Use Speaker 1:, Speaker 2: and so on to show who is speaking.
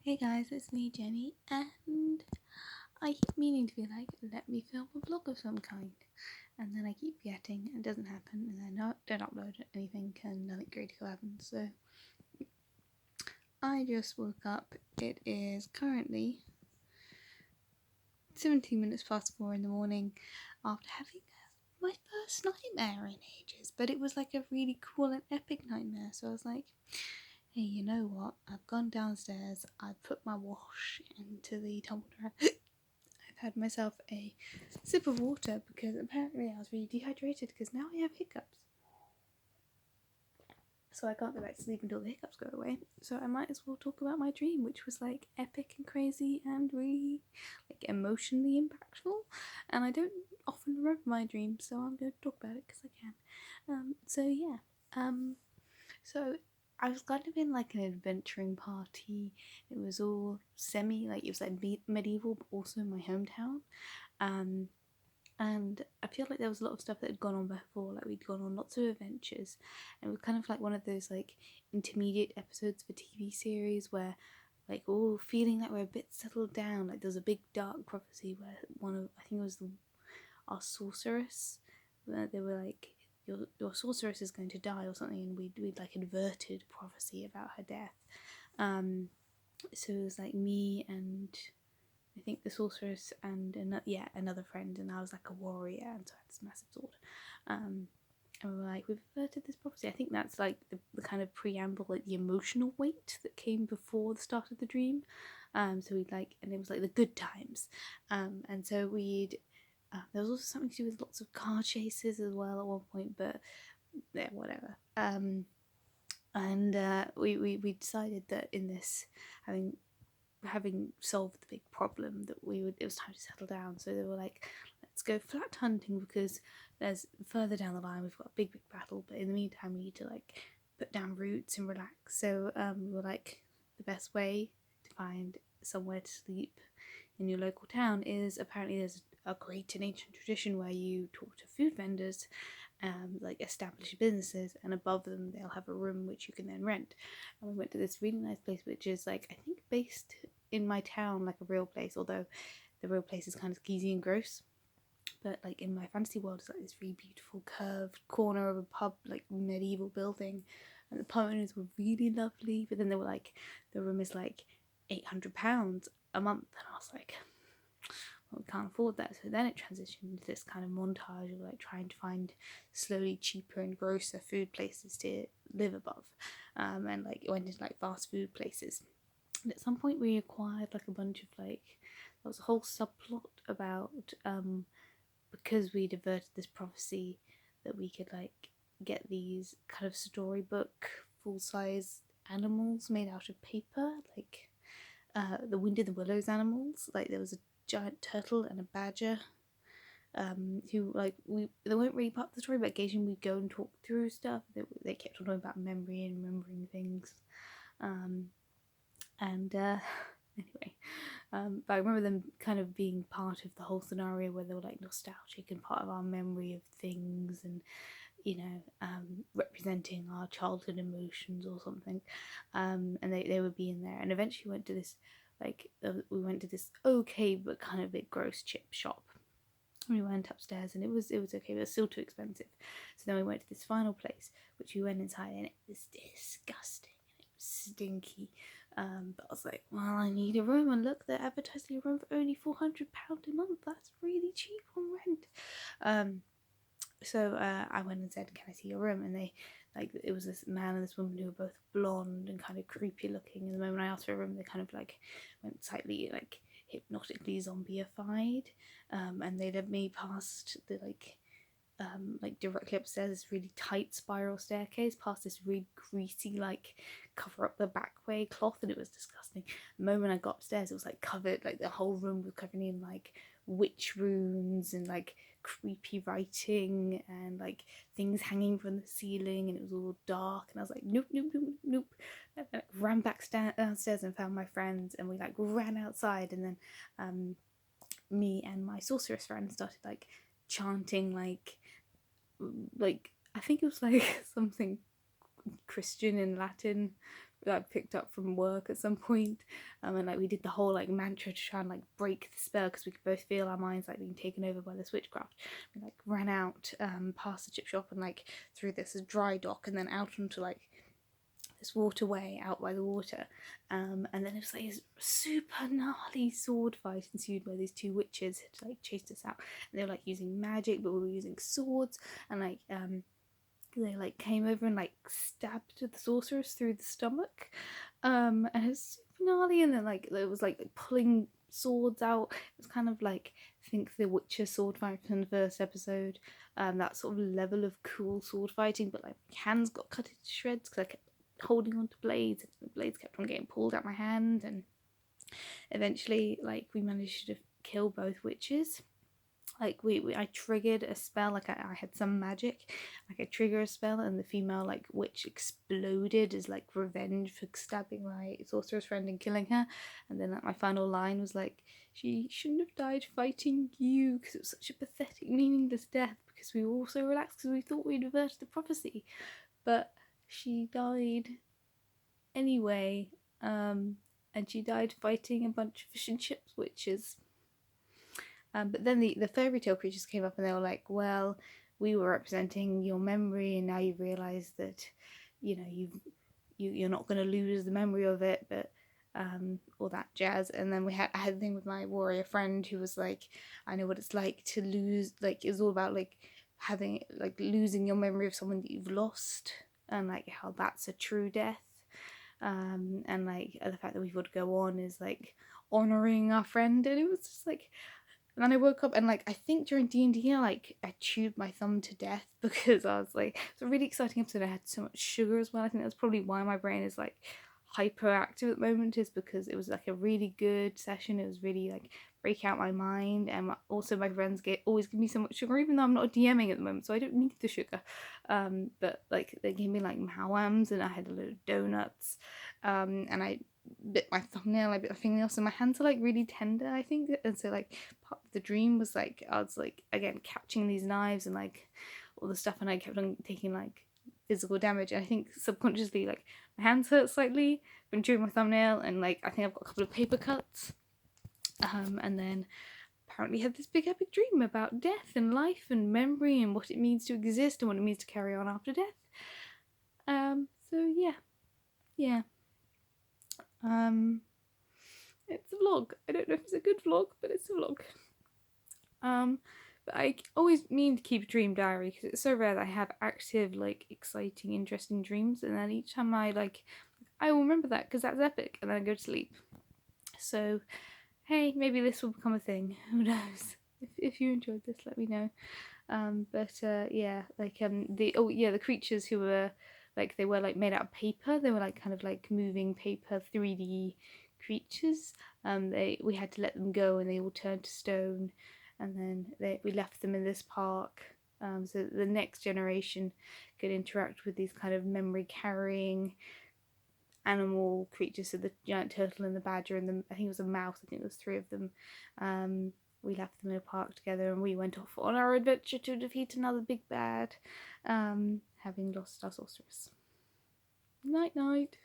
Speaker 1: Hey guys, it's me, Jenny, and I keep meaning to be like, let me film a vlog of some kind, and then I keep forgetting, it doesn't happen, and then don't upload anything, and nothing critical happens. So I just woke up. It is currently 17 minutes past 4 in the morning, after having my first nightmare in ages, but it was like a really cool and epic nightmare. So I was like, hey, you know what? I've gone downstairs, I've put my wash into the tumble dryer. I've had myself a sip of water because apparently I was really dehydrated because now I have hiccups. So I can't go back to sleep until the hiccups go away. So I might as well talk about my dream, which was like epic and crazy and really like emotionally impactful. And I don't often remember my dreams, so I'm going to talk about it because I can. So I was kind of in like an adventuring party. It was all it was like medieval, but also in my hometown. And I feel like there was a lot of stuff that had gone on before, like we'd gone on lots of adventures, and it was kind of like one of those like intermediate episodes of a TV series where like all feeling like we're a bit settled down. Like there was a big dark prophecy where I think it was our sorceress, where they were like, your sorceress is going to die or something, and we'd like inverted prophecy about her death. So it was like me and I think the sorceress and another friend, and I was like a warrior, and so I had this massive sword. And we were like, we've averted this prophecy. I think that's like the kind of preamble, like the emotional weight that came before the start of the dream. So we'd like, and it was like the good times. And so there was also something to do with lots of car chases as well at one point, but yeah, whatever. We decided that in this, having solved the big problem, that it was time to settle down. So they were like, let's go flat hunting because there's further down the line we've got a big battle, but in the meantime we need to like put down roots and relax. So we were like, the best way to find somewhere to sleep in your local town is, apparently there's a great and ancient tradition where you talk to food vendors, like established businesses, and above them they'll have a room which you can then rent. And we went to this really nice place which is like, I think, based in my town, like a real place, although the real place is kind of skeezy and gross. But like in my fantasy world, it's like this really beautiful curved corner of a pub, like medieval building, and the pub owners were really lovely. But then they were like, the room is like £800 a month, and I was like, well, we can't afford that. So then it transitioned into this kind of montage of like trying to find slowly cheaper and grosser food places to live above, and like it went into like fast food places. And at some point we acquired like a bunch of like, there was a whole subplot about because we'd averted this prophecy, that we could like get these kind of storybook full size animals made out of paper, like the Wind in the Willows animals. Like there was a giant turtle and a badger, who like they weren't really part of the story, but occasionally we'd go and talk through stuff. They kept on talking about memory and remembering things, and anyway, but I remember them kind of being part of the whole scenario where they were like nostalgic and part of our memory of things, and representing our childhood emotions or something, and they would be in there. And eventually went to this we went to this okay but kind of big gross chip shop. We went upstairs and it was okay, but it was still too expensive. So then we went to this final place, which we went inside, and it was disgusting and it was stinky. But I was like, well, I need a room, and look, they're advertising a room for only £400 a month. That's really cheap on rent. So I went and said, can I see your room? And they, like, it was this man and this woman who were both blonde and kind of creepy looking. And the moment I asked for a room, they kind of like went slightly like hypnotically zombieified, and they led me past the like directly upstairs, this really tight spiral staircase, past this really greasy like cover up the back way cloth, and it was disgusting. The moment I got upstairs, it was like covered, like the whole room was covered in like witch runes and like creepy writing and like things hanging from the ceiling, and it was all dark, and I was like, nope, nope, nope, nope. And I ran back downstairs and found my friends, and we like ran outside, and then me and my sorceress friend started like chanting like I think it was like something Christian in Latin, I picked up from work at some point, and like we did the whole like mantra to try and like break the spell because we could both feel our minds like being taken over by this witchcraft. We like ran out past the chip shop and like through this dry dock and then out onto like this waterway out by the water, and then it was like this super gnarly sword fight ensued where these two witches had like chased us out, and they were like using magic, but we were using swords, and like they like came over and like stabbed the sorceress through the stomach, and it was super gnarly, and then like it was like pulling swords out. It was kind of like, I think, the Witcher sword fight from the first episode, that sort of level of cool sword fighting, but like my hands got cut into shreds because I kept holding onto blades, and the blades kept on getting pulled out my hand, and eventually like we managed to kill both witches. Like I triggered a spell, like I had some magic, like I trigger a spell and the female like witch exploded as like revenge for stabbing my sorcerer's friend and killing her, and then like my final line was like, she shouldn't have died fighting you because it was such a pathetic meaningless death, because we were all so relaxed because we thought we'd averted the prophecy, but she died anyway, and she died fighting a bunch of fish and chips witches. But then the fairy tale creatures came up and they were like, well, we were representing your memory, and now you realise that, you know, you're not going to lose the memory of it, but all that jazz. And then I had a thing with my warrior friend who was like, I know what it's like to lose, like it was all about like having like losing your memory of someone that you've lost, and like how that's a true death, and like the fact that we would go on is like honouring our friend. And it was just like, and then I woke up and like I think during D&D I chewed my thumb to death because I was like, it's a really exciting episode. I had so much sugar as well. I think that's probably why my brain is like hyperactive at the moment, is because it was like a really good session. It was really like break out my mind, and also my friends always give me so much sugar, even though I'm not DMing at the moment, so I don't need the sugar. But like they gave me like mawams, and I had a load of donuts, and I bit my thumbnail, I bit my fingernail, so my hands are like really tender, I think. And so like part of the dream was like I was like again catching these knives and like all the stuff, and I kept on taking like physical damage, and I think subconsciously like my hands hurt slightly from chewing my thumbnail, and like I think I've got a couple of paper cuts, and then apparently had this big epic dream about death and life and memory and what it means to exist and what it means to carry on after death. So yeah. It's a vlog. I don't know if it's a good vlog, but it's a vlog. But I always mean to keep a dream diary because it's so rare that I have active, like, exciting, interesting dreams, and then each time I will remember that because that's epic, and then I go to sleep. So, hey, maybe this will become a thing. Who knows? If you enjoyed this, let me know. The creatures who were they were like made out of paper. They were like kind of like moving paper 3D creatures. We had to let them go, and they all turned to stone, and then we left them in this park, so that the next generation could interact with these kind of memory carrying animal creatures. So the giant turtle and the badger and I think it was a mouse. I think there was 3 of them. We left them in a park together, and we went off on our adventure to defeat another big bad, having lost our sorceress. Night night.